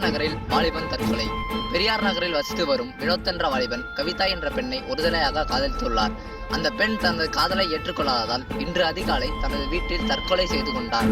பெரியார் நகரில் வாலிபன் தற்கொலை. பெரியார் நகரில் வசித்து வரும் வினோத் என்ற வாலிபன் கவிதா என்ற பெண்ணை ஒருதலையாக காதலித்துள்ளார். அந்த பெண் தனது காதலை ஏற்றுக்கொள்ளாததால் இன்று அதிகாலை தனது வீட்டில் தற்கொலை செய்து கொண்டார்.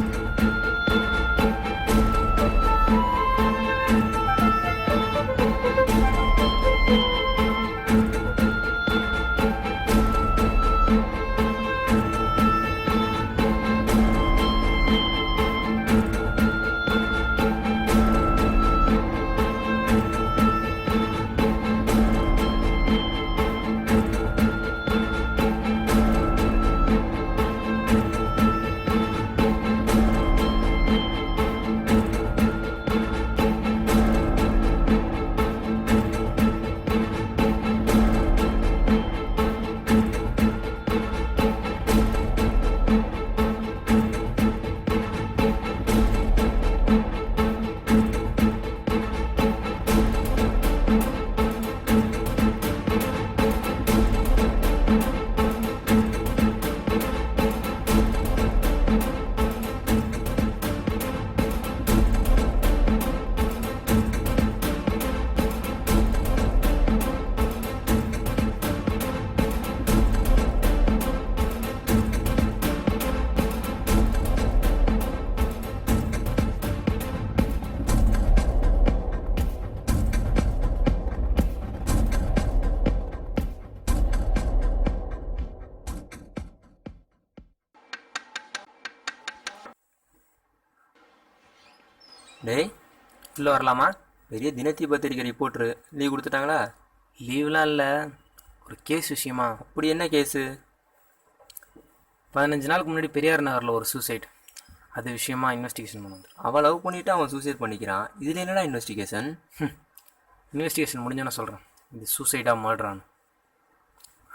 டேய், உள்ளே வரலாமா? பெரிய தினத்தி பத்திரிக்கை ரிப்போர்ட்ரு லீவ் கொடுத்துட்டாங்களா? லீவ்லாம் இல்லை, ஒரு கேஸ் விஷயமா. அப்படி என்ன கேஸு? 15 நாளுக்கு முன்னாடி பெரியார் நகரில் ஒரு சூசைட், அது விஷயமா இன்வெஸ்டிகேஷன் பண்ணுது. அவள் லவ் பண்ணிவிட்டு அவன் சூசைட் பண்ணிக்கிறான். இதில் என்னடா இன்வெஸ்டிகேஷன்? இன்வெஸ்டிகேஷன் முடிஞ்சோன்னு சொல்கிறேன். இது சூசைடாக மர்டரானு.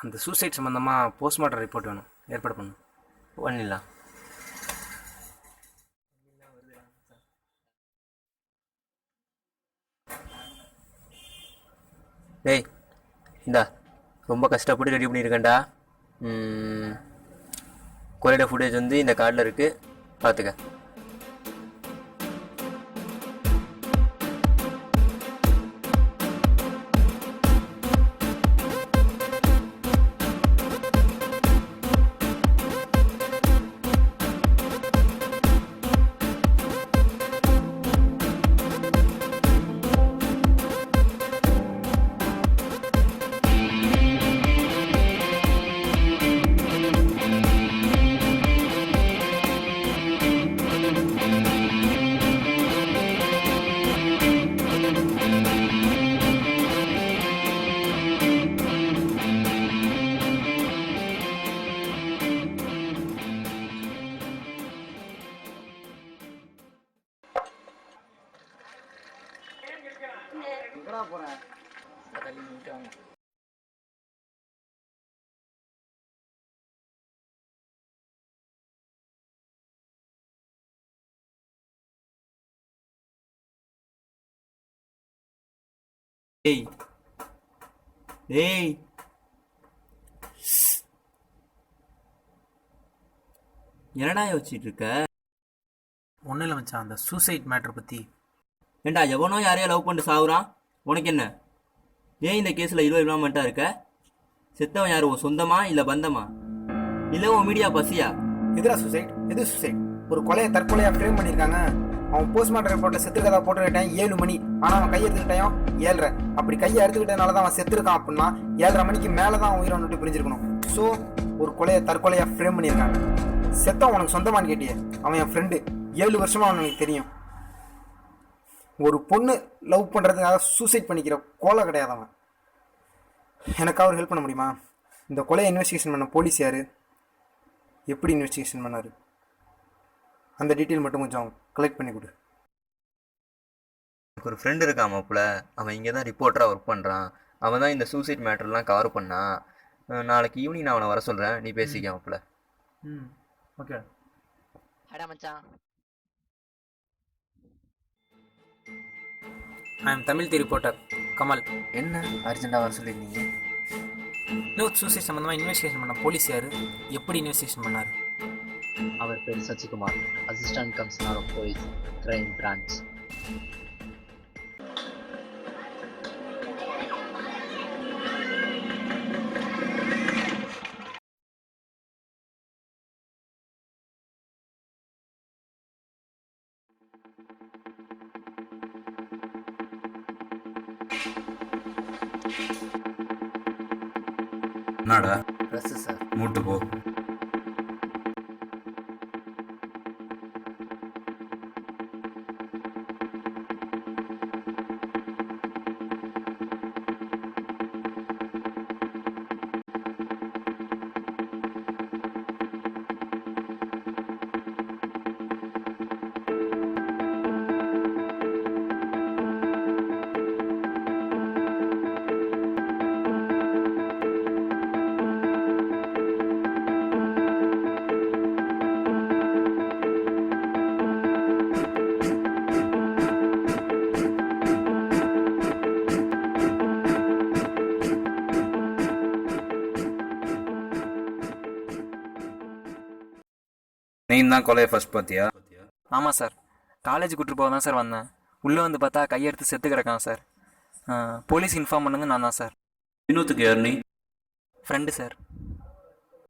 அந்த சூசைட் சம்மந்தமாக போஸ்ட்மார்ட்டம் ரிப்போர்ட் வேணும், ஏற்பாடு பண்ணு. பண்ணிடலாம். டேய், இந்தா ரொம்ப கஷ்டப்பட்டு ரெடி பண்ணியிருக்கேன்டா. கொலையோட ஃபுட்டேஜ் வந்து இந்த கார்டில் இருக்குது, பார்த்துக்க. டேய் டேய், என்னடா யோசிச்சுட்டு இருக்க? ஒன்றும் இல்லை மச்சான், அந்த சூசைட் மேட்ரு பற்றி. ஏண்டா, எவனோ யாரையோ லவ் பண்ணிட்டு சாவுறான், உனக்கு என்ன? ஏன் இந்த கேஸில் இன்வால்மெண்ட்டாக இருக்க? செத்தவன் யார், உன் சொந்தமா இல்லை பந்தமா, இல்லை உன் மீடியா பசியா? எதுரா சூசைட்? எது சூசைட்? ஒரு கொலையை தற்கொலையாக ஃப்ரேம் பண்ணியிருக்காங்க. அவன் போஸ்ட்மார்ட்டம் ரிப்போர்ட்டில் செத்துருக்கதா போட்டு டைம் 7 மணி, ஆனால் அவன் கையை எடுத்துக்கிட்டாயும் 7:30. அப்படி கையை எடுத்துக்கிட்டனால தான் அவன் செத்துருக்கான். அப்படின்னா 7:30 மணிக்கு மேலே தான் அவன் உயிரை விட்டு பிரிஞ்சிருக்கணும். ஸோ ஒரு கொலையை தற்கொலையாக ஃப்ரேம் பண்ணியிருக்காங்க. செத்தவன் உனக்கு சொந்தமானு கேட்டியே, அவன் என் ஃப்ரெண்டு. 7 வருஷமாக அவன் எனக்கு தெரியும். ஒரு பொண்ணு லவ் பண்ணுறதுக்காக சூசைட் பண்ணிக்கிற கோலை கிடையாது அவன். எனக்காக அவர் ஹெல்ப் பண்ண முடியுமா? இந்த கொலையை இன்வெஸ்டிகேஷன் பண்ண போலீஸ் யார், எப்படி இன்வெஸ்டிகேஷன் பண்ணார், அந்த டீட்டெயில் மட்டும் கொஞ்சம் கலெக்ட் பண்ணி கொடு. எனக்கு ஒரு ஃப்ரெண்டு இருக்கான் மாப்பிள்ள, அவன் இங்கே தான் ரிப்போர்ட்டராக ஒர்க் பண்ணுறான். அவன் தான் இந்த சூசைட் மேட்டர்லாம் கவர் பண்ணான். நாளைக்கு ஈவினிங் நான் அவனை வர சொல்கிறேன், நீ பேசிக்க மாப்பிள்ள. ஓகே. அடா மச்சான். I am Tamil the reporter Kamal. என்ன அர்ஜென்ட்டாக வர சொல்லியிருந்தீங்க? வினோத் சூசைட் சம்மந்தமாக இன்வெஸ்டிகேஷன் பண்ண போலீஸ் யார், எப்படி இன்வெஸ்டிகேஷன் பண்ணார்? அவர் பேர் Sasikumar, assistant commissioner of police, crime branch. என்னடா ட்ரெஸ்ஸு சார். மூட்டு போ. நீ தான் கொலையை ஃபர்ஸ்ட் பார்த்தியா? ஆமாம் சார், காலேஜ் கூட்டு போக தான் சார் வந்தேன். உள்ளே வந்து பார்த்தா கையெடுத்து செத்து கிடக்கான் சார். போலீஸ் இன்ஃபார்ம் பண்ணது நான் தான் சார். வினோத்துக்கு யார் நீ? Friend sir.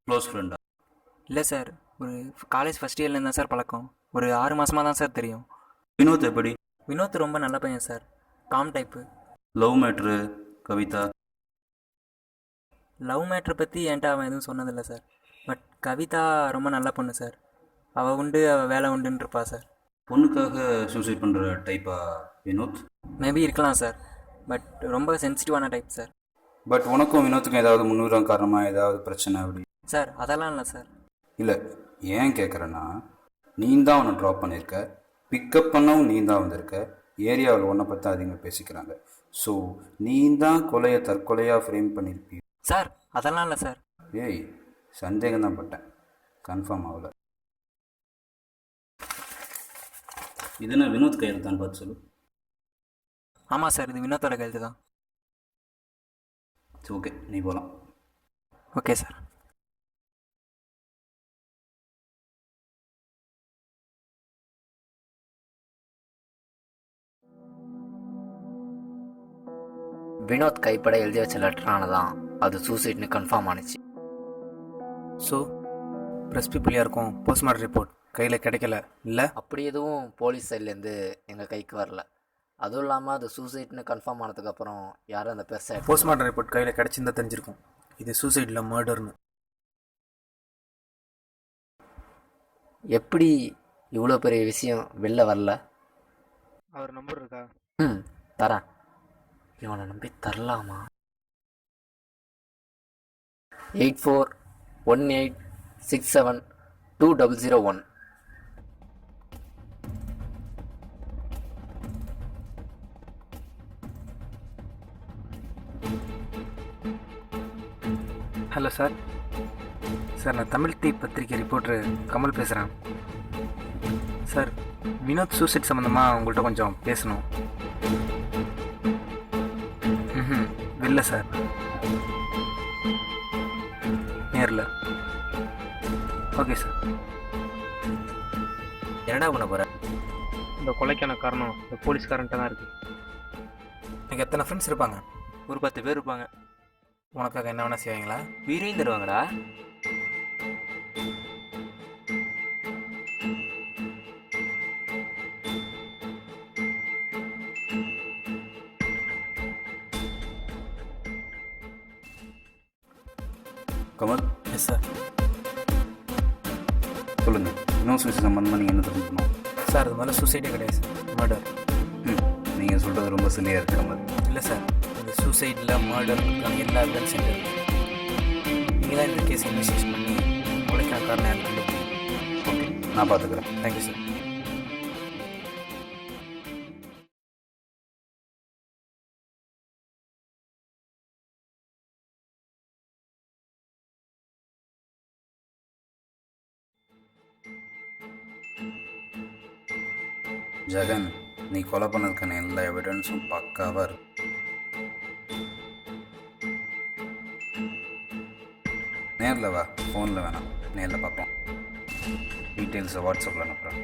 க்ளோஸ் ஃப்ரெண்டா? இல்லை சார், ஒரு காலேஜ் ஃபஸ்ட் இயர்லேருந்து தான் சார் பழக்கம். ஒரு 6 மாதமாக தான் சார் தெரியும். வினோத் எப்படி? வினோத் ரொம்ப நல்ல பையன் sir, calm type. Love matter Kavitha? Love மேட்ரை பற்றி என்கிட்ட அவன் எதுவும் சொன்னதில்லை சார். பட் கவிதா ரொம்ப நல்ல பொண்ணு சார். அவள் உண்டு, அவள் வேலை உண்டுன்னு இருப்பா சார். பொண்ணுக்காக சூசைட் பண்ணுற டைப்பா வினோத்? மேபி இருக்கலாம் சார், பட் ரொம்ப சென்சிட்டிவான டைப் சார். பட் உனக்கும் வினோத்துக்கும் ஏதாவது முன்னுரிமை காரணமாக ஏதாவது பிரச்சனை அப்படி? சார் அதெல்லாம் இல்லை சார். இல்லை, ஏன் கேட்குறேன்னா, நீ தான் அவனை ட்ராப் பண்ணியிருக்க, பிக்கப் பண்ணவும் நீ தான் வந்திருக்க, ஏரியாவில் உன்னை பற்றி அதிகமாக பேசிக்கிறாங்க. ஸோ நீ தான் கொலையை தற்கொலையாக ஃப்ரேம் பண்ணியிருப்பீ. சார் அதெல்லாம் இல்லை சார். ஏய், சந்தேகம் தான் பட்டேன், கன்ஃபார்ம் ஆகலை. இது என்ன வினோத் கையில் தான் பார்த்து சொல்லு. ஆமாம் சார், இது வினோத்தோட கைது தான். சரி, ஓகே, நீ போகலாம். Okay sir. வினோத் கைப்பட எழுதி வச்ச லெட்டரான தான் அது சூசைட்னு கன்ஃபார்ம் ஆனிச்சு. ஸோ ப்ரெஸ் பீப்புளியாக இருக்கும், போஸ்ட்மார்ட்டம் ரிப்போர்ட் கையில் கிடைக்கல இல்லை? அப்படி எதுவும் போலீஸ் சைட்லேருந்து எங்கள் கைக்கு வரல. அதுவும் இல்லாமல் அது சூசைட்னு கன்ஃபார்ம் ஆனதுக்கப்புறம் யாரும் அந்த பெருசாக போஸ்ட்மார்ட்டம் ரிப்போர்ட் கையில் கிடைச்சிருந்தா தெரிஞ்சிருக்கும் இது சூசைடில் மர்டர்னு. எப்படி இவ்வளோ பெரிய விஷயம் வெளில வரல? அவர் நம்பர் இருக்கா? தரேன். இவனை நம்பி தரலாமா? 8418672001. Hello sir. சார் நான் தமிழ் தீ பத்திரிகை ரிப்போர்ட்ரு கமல் பேசுகிறேன். சார் வினோத் சூசைட் சம்மந்தமாக உங்கள்கிட்ட கொஞ்சம் பேசணும். இல்லை சார், நேரில். Okay sir. என்னடா பண்ண போகிற? இந்த கொலைக்கான காரணம் இந்த போலீஸ்காரன்ட்ட தான் இருக்குது. எனக்கு எத்தனை ஃப்ரெண்ட்ஸ் இருப்பாங்க? ஒரு 10 பேர் இருப்பாங்க. உனக்காக என்ன வேணால் செய்வாங்களா? வீரையும் தருவாங்கடா. Kamal, yes sir. சொல்லுங்கள், வினோத் சூசைட் சம்மந்தமாக நீங்கள் என்ன தெரிஞ்சுக்கணும்? சார் அது மேலே சூசைடே கிடையாது சார், மர்டர். நீங்கள் சொல்கிறது ரொம்ப சில்லியாக இருக்குது கமல். இல்லை சார், இந்த சூசைடில் மர்டருக்கான எல்லா எவிடன்ஸ் இருக்குது. நீங்கள் தான் இந்த கேஸ் இன்வெஸ்டிகேஷன் பண்ணி கொலைக்கான காரணம் யாருக்கு கண்டுபிடிக்கணும். ஓகே, நான் பார்த்துக்கிறேன். Thank you sir. ஜெகன், நீ கொலை பண்ணதுக்கான எல்லா எவிடன்ஸும் பக்காவாக இருக்கு. நேரில் வா, ஃபோனில் வேணாம், நேரில் பார்ப்போம். டீட்டெயில்ஸை வாட்ஸ்அப்பில் அனுப்புகிறேன்.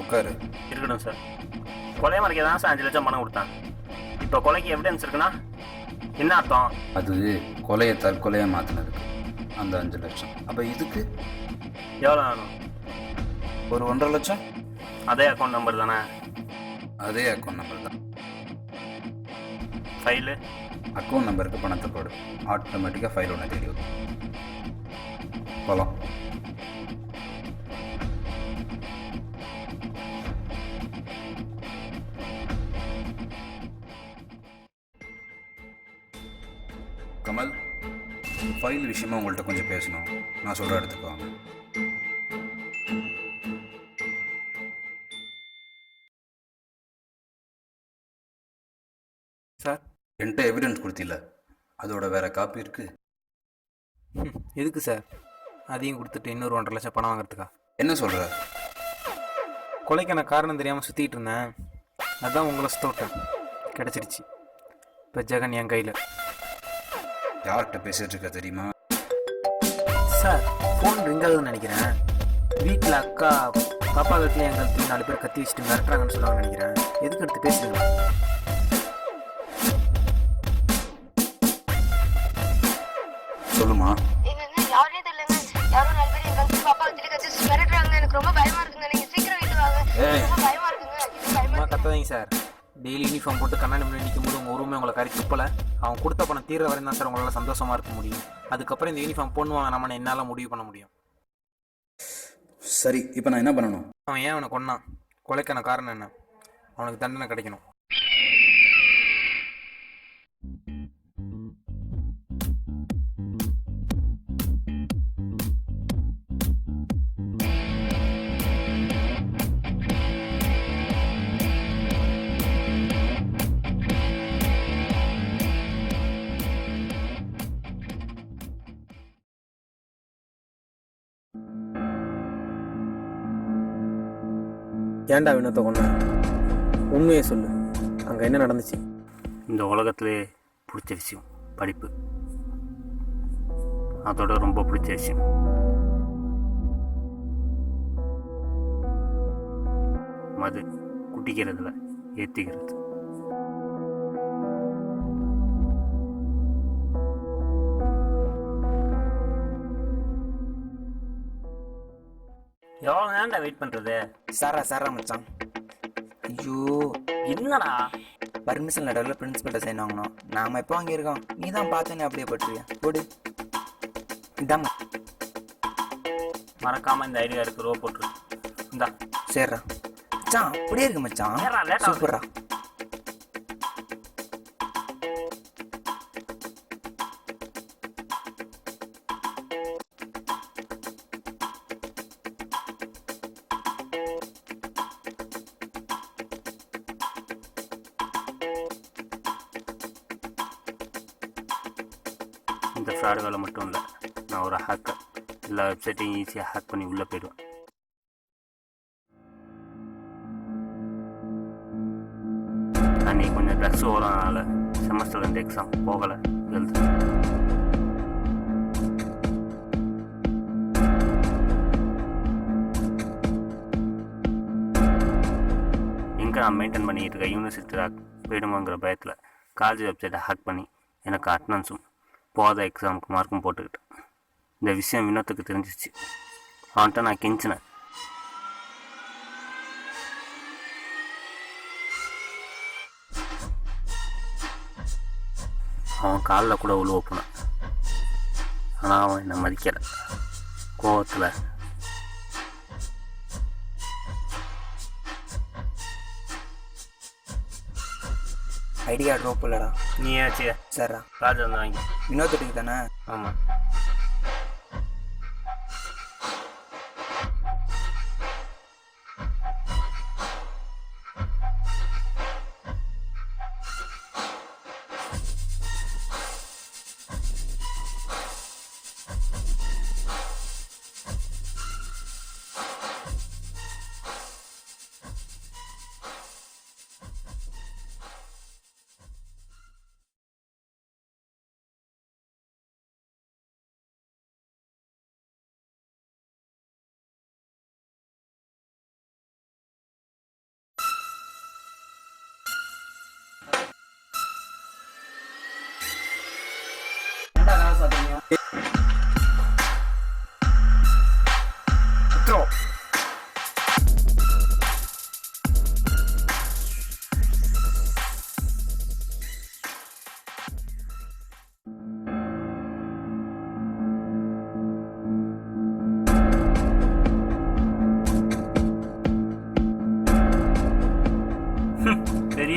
உட்காரு. இருக்கட்டும் சார். கொலை மறைக்க தான் சார் 5 லட்சம் பணம் கொடுத்தாங்க. இப்போ கொலைக்கு எவிடன்ஸ் இருக்குன்னா என்ன அர்த்தம்? அது கொலையை தற்கொலையாக மாற்றினதுக்கு அந்த 5 லட்சம். அப்போ இதுக்கு எவ்வளோ வேணும்? ஒரு 1.5 லட்சம். அதே அக்கௌண்ட் நம்பர் தானே? அதே அக்கௌண்ட் நம்பர் தான். ஃபைலு? அக்கௌண்ட் நம்பருக்கு பணத்தை போடு, ஆட்டோமேட்டிக்காக ஃபைல் ஒன்று தேடி வரும். போகலாம். கமல், ஃபைல் விஷயமா உங்கள்கிட்ட கொஞ்சம் பேசணும். நான் சொல்கிற இடத்துக்கு வாங்க. சார். என்கிட்ட எவிடன்ஸ் கொடுத்தில்ல, அதோட வேற காப்பி இருக்கு. எதுக்கு சார்? அதையும் கொடுத்துட்டு இன்னொரு 1.5 லட்சம் பணம் வாங்குறதுக்கா? என்ன சொல்கிற? கொலைக்கான காரணம் தெரியாமல் சுற்றிட்டு இருந்தேன். அதான் உங்களை சுத்தவிட்டேன். கிடச்சிருச்சு. இப்போ ஜெகன் என் கையில். யார்கிட்ட பேசிட்டு இருக்க தெரியுமா? சார், ஃபோன் ரிங் ஆகுதுன்னு நினைக்கிறேன். வீட்டில் அக்கா பாப்பா கழுத்துல என் கழுத்துல 4 பேர் கத்தி வச்சுட்டு மிரட்டுறாங்கன்னு சொல்லுவாங்க நினைக்கிறேன். எதுக்கு எடுத்து பேசுறீங்க? சொல்லுமா. என்னங்க யாரே தெரியலங்க. யாரோ 4 பேர் என் கழுத்துல பாப்பா கழுத்துல கத்தி வச்சு மிரட்டுறாங்க. எனக்கு ரொம்ப பயமா இருக்குங்க. நீங்க சீக்கிரம் வீட்டுக்கு வாங்க. ரொம்ப பயமா இருக்குங்க. எனக்கு பயமா இருக்கு. கத்தாதீங்க சார். டெய்லி யூனிஃபார்ம் போட்டு கண்ணாடி முன்னாடி நிற்கும் போது உங்கள் உருவமே உங்களை கறி துப்பலை. அவன் கொடுத்த பணம் தீர்ற வரையும் தான் சார் உங்களால் சந்தோஷமாக இருக்க முடியும். அதுக்கப்புறம் இந்த யூனிஃபார்ம் போடுவாங்க நம்ம என்னால் முடிவு பண்ண முடியும். சரி, இப்போ நான் என்ன பண்ணணும்? அவன் ஏன் அவனை கொன்னான்? கொலைக்கான காரணம் என்ன? அவனுக்கு தண்டனை கிடைக்கணும். ஏன்டா வினோத்தை கொன்ன? உண்மையை சொல்லு, அங்கே என்ன நடந்துச்சு? இந்த உலகத்திலே பிடிச்ச விஷயம் படிப்பு. அதோட ரொம்ப பிடிச்ச விஷயம் மது, குடிக்கிறதுல ஏற்றிக்கிறது. எவ்வளோ நேரம்டா வெயிட் பண்ணுறது? சாரா மச்சான். ஐயோ, என்னடா பர்மிஷன் லெட்டரில் பிரின்சிபல்கிட்ட சைன் வாங்கணும். நாம் எப்போ வாங்கியிருக்கோம்? நீ தான் பார்த்தேன்னு அப்படியே பட்டுருவியா? போடு. இதாம்மா. மறக்காமல் இந்த ஐடியா இருக்கு. ரூபா போட்டுரு. இந்தா. சரிடா மச்சான். அப்படியே இருக்கு மச்சான். சூப்பர்ரா. இந்த ஃப்ராடு வேலை மட்டும் இல்லை, நான் ஒரு ஹேக்கர். எல்லா வெப்சைட்டையும் ஈஸியாக ஹேக் பண்ணி உள்ளே போயிடுவேன். அன்றைக்கி கொஞ்சம் ட்ரெஸ் ஓரனால செமஸ்டர் 2 எக்ஸாம் போகலை. எழுது. எங்கே நான் மெயின்டைன் பண்ணிக்கிட்டு இருக்க யூனிவர்சிட்டி ஹேக் போயிடுமோங்கிற பயத்தில் காலேஜ் வெப்சைட்டை ஹேக் பண்ணி எனக்கு அட்டனன்ஸும் போத எக்ஸாமுக்கு மார்க்கும் போட்டுக்கிட்டேன். இந்த விஷயம் வினோத்துக்கு தெரிஞ்சிச்சு. அவன்கிட்ட நான் கெஞ்சினேன். அவன் காலில் கூட உழுவ போனான். ஆனால் அவன் என்னை மதிக்கலை. கோவத்தில் ஐடியா ட்ராப் இல்லைடா. நீ ஏச்சு சரிடா. ராஜா வந்து வாங்கி. வினோத்துக்கு தானே? ஆமாம்.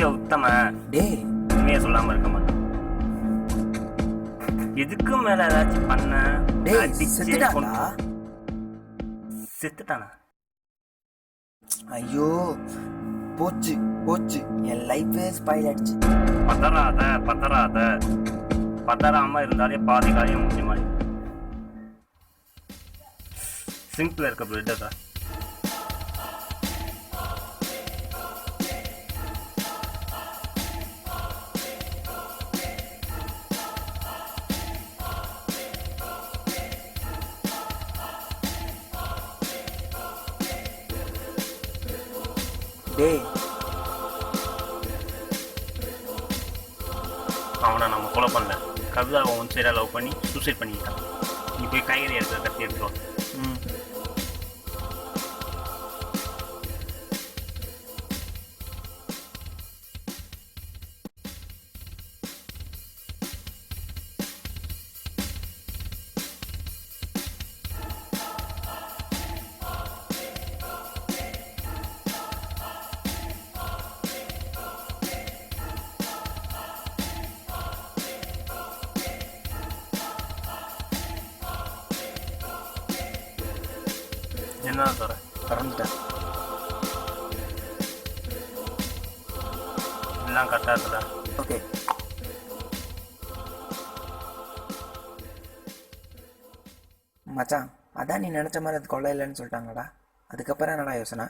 பெரிய உத்தமன் டேய் உண்மையை சொல்லாம இருக்க மாட்டான். எதுக்கு மேல ஏதாச்சும் பண்ண டேய் அடிச்சே செத்துட்டானா? செத்துட்டானா? ஐயோ போச்சு போச்சு, என் லைஃபே ஸ்பாயில் ஆயிடுச்சு. பதறாம இருந்தாலே பாதி காரியம் முடிஞ்ச மாதிரி. சிங்க்ல இருக்க பிரெட்டை தான். டேய் அவனை நம்ம கொலை பண்ணல, கவிதாவை ஒன் சைடாக லவ் பண்ணி சூசைட் பண்ணிக்கிட்டான். நீ போய் காய்கறி எடுக்கிற கத்தி எடுத்துருவான். ம் என்ன தர பறந்துட்டேன். எல்லாம் கரெக்டாக இருக்குதா? ஓகே மச்சான், அதான் நீ நினச்ச மாதிரி அது கொள்ளை இல்லைன்னு சொல்லிட்டாங்கடா. அதுக்கப்புறம் என்னடா யோசனை?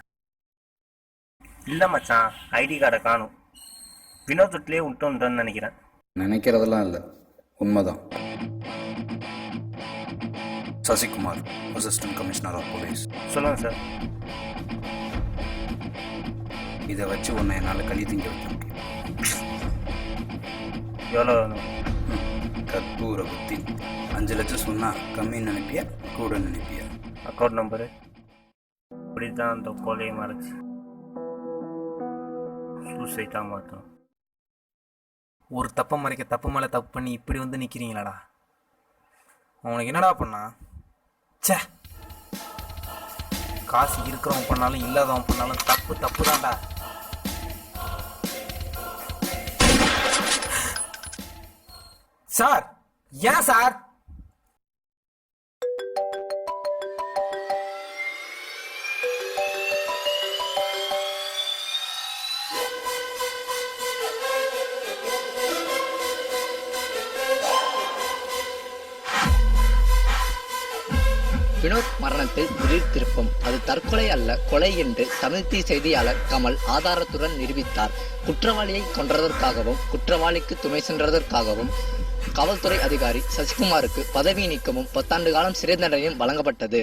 இல்லை மச்சான், ஐடி கார்டை காணும். வினோத் வீட்டிலே விட்டோன்னு நினைக்கிறேன். நினைக்கிறதெல்லாம் இல்லை, உண்மைதான். Sasikumar, assistant commissioner of police. சொல்லுங்கள் சார். இதை வச்சு உன்னை என்னால் கழி திங்க வைக்க முடியும். எவ்வளோ வேணும்? கற்பூர புத்தி. 5 லட்சம் சொன்னால் கம்மின்னு நினைப்பியா கூட நினைப்பியா? Account number. இப்படி தான் அந்த கொலையை மறைச்சி சூசைட்டாக மாற்றணும். ஒரு தப்பை மறைக்க தப்பு மேலே தப்பு பண்ணி இப்படி வந்து நிற்கிறீங்களாடா? அவனுக்கு என்னடா பண்ணா? ச்சே, காசு இருக்கிறவன் பண்ணாலும் இல்லாதவன் பண்ணாலும் தப்பு தப்பு தான்டா. சார், ஏன் சார்? வினோத் மரணத்தில் திடீர் திருப்பம். அது தற்கொலை அல்ல, கொலை என்று தமிழ் தீ செய்தியாளர் கமல் ஆதாரத்துடன் நிரூபித்தார். குற்றவாளியை கொன்றதற்காகவும் குற்றவாளிக்கு துணை சென்றதற்காகவும் காவல்துறை அதிகாரி சசிகுமாருக்கு பதவி நீக்கமும் 10 ஆண்டு காலம் சிறை தண்டனையும் வழங்கப்பட்டது.